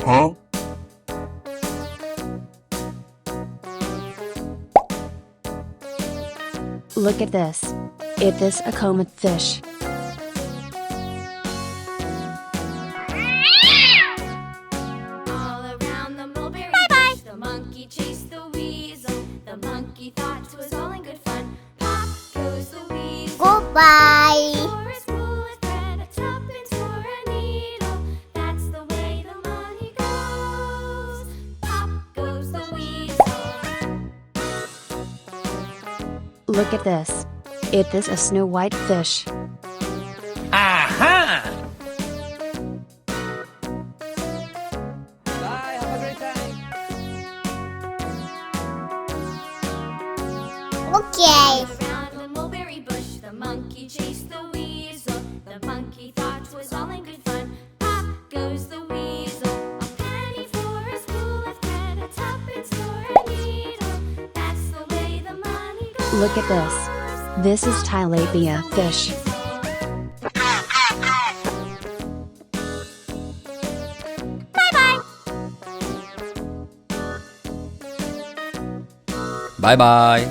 Huh? Look at this. Is this a common fish? All around the mulberry bush, the monkey chased the weasel. The monkey thought 'twas all in good fun. Pop goes the weasel. Goodbye. For a spool of thread, a tuppence for a needle. That's the way the money goes. Pop goes the weasel. Look at this. Is this a snow white fish? Aha! Bye, have a great time. Okay. Around the mulberry bush, the monkey chased the weasel. The monkey thought 'twas all in good fun. Pop goes the weasel. A penny for a spool of thread, a tuppence for a needle. That's the way the money goes. Look at this. This is tilapia fish. Bye bye.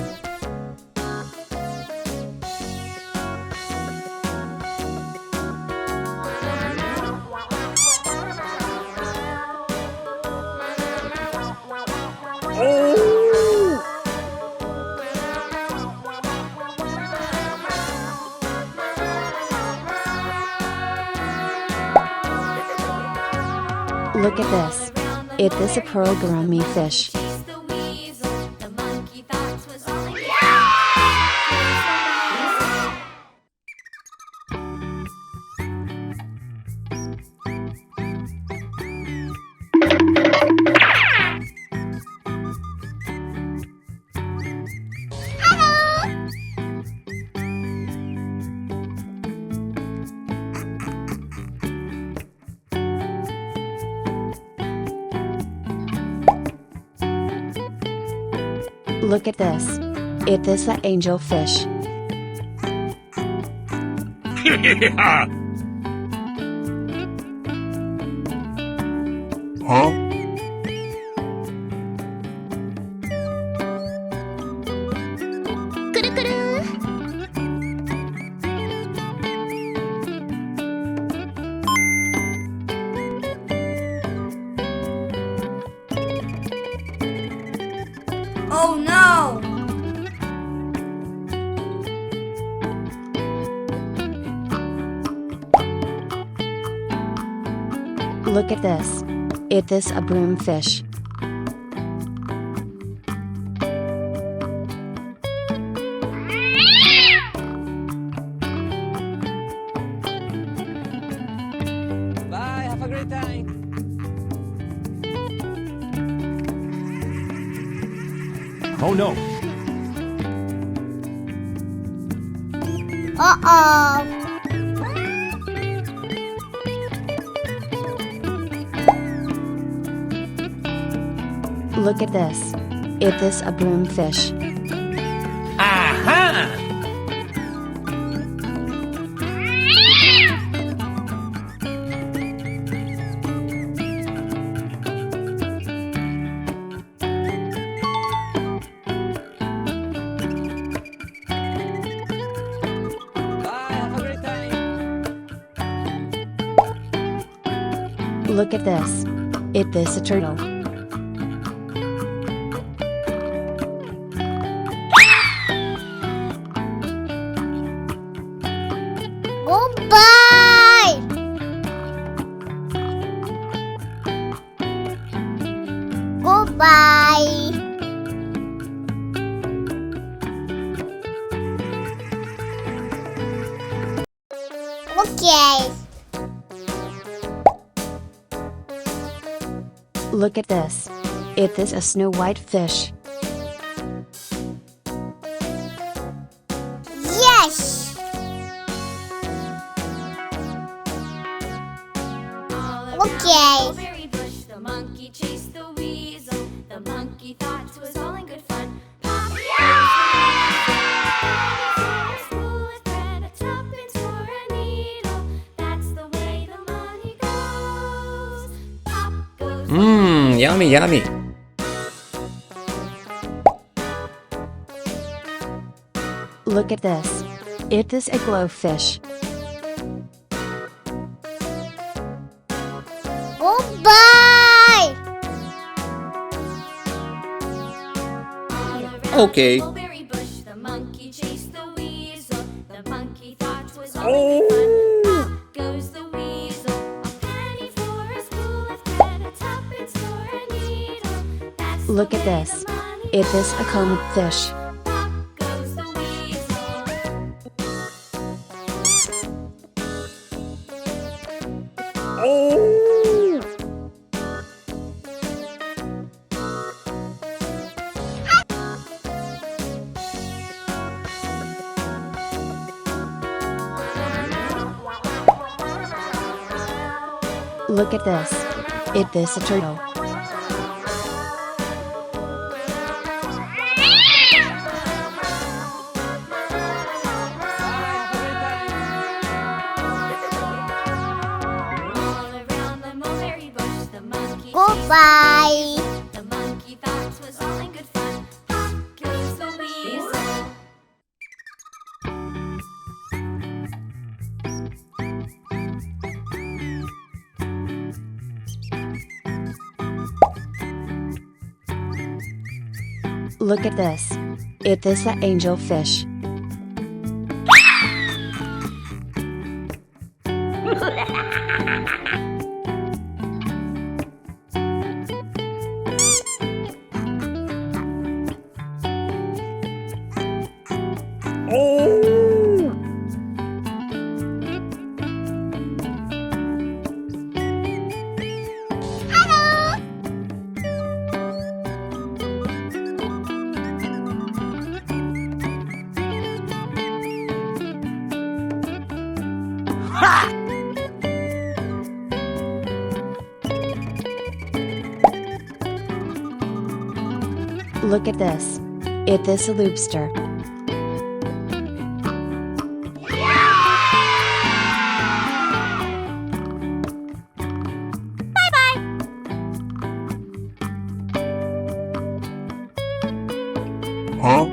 Look at this. Is this a pearl gourami fish? Chased the weasel. The monkey thought 'twas all in good Look at this. Is this an angel fish? Huh? Oh no! Look at this. Is this a broom fish? Bye, have a great time. Oh no! Uh-oh. Look at this. Is this a broom fish? Aha! Bye, have a great time. Look at this. Is this a turtle? Goodbye. Goodbye. Okay. Look at this. Is this a snow white fish? Yes. All Okay. around the mulberry bush, the monkey chased the weasel. The monkey thought 'twas all in good fun. Pop goes the weasel. A spool of thread, a tuppence for a needle. That's the way the money goes. yummy, yummy. Look at this. It is a glowfish. Goodbye. Okay. Mulberry bush, the monkey chased the weasel. The monkey thought was all in good fun. Up goes the weasel. A penny for a spool of thread, a tuppence for a needle. That's the Look at way this. the money It is a combed fish. Up goes the weasel. Look at this. It is a turtle. All around the mulberry bush, the monkey Goodbye. The monkey thought was all in good fun. Up goes the weasel. Look at this. It is the angelfish. Look at this. It is a lobster. Huh?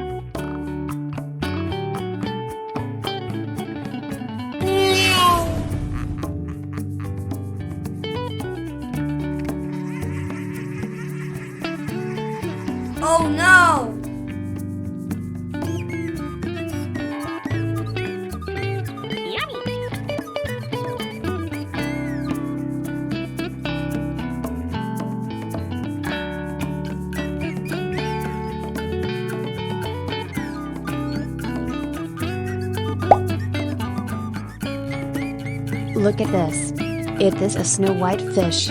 Oh no. Look at this. It is a snow white fish.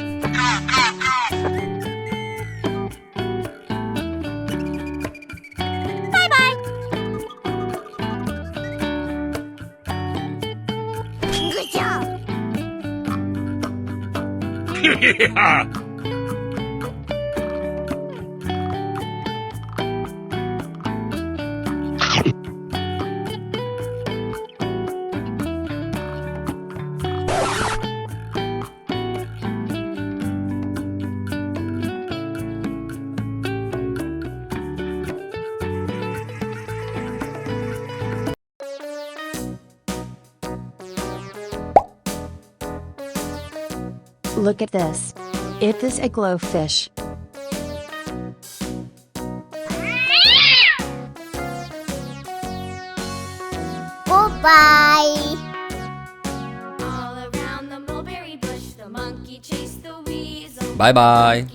Good job. Yeah! Look at this. It is a glowfish. Goodbye. All around the mulberry bush, the monkey chased the weasel. Bye bye.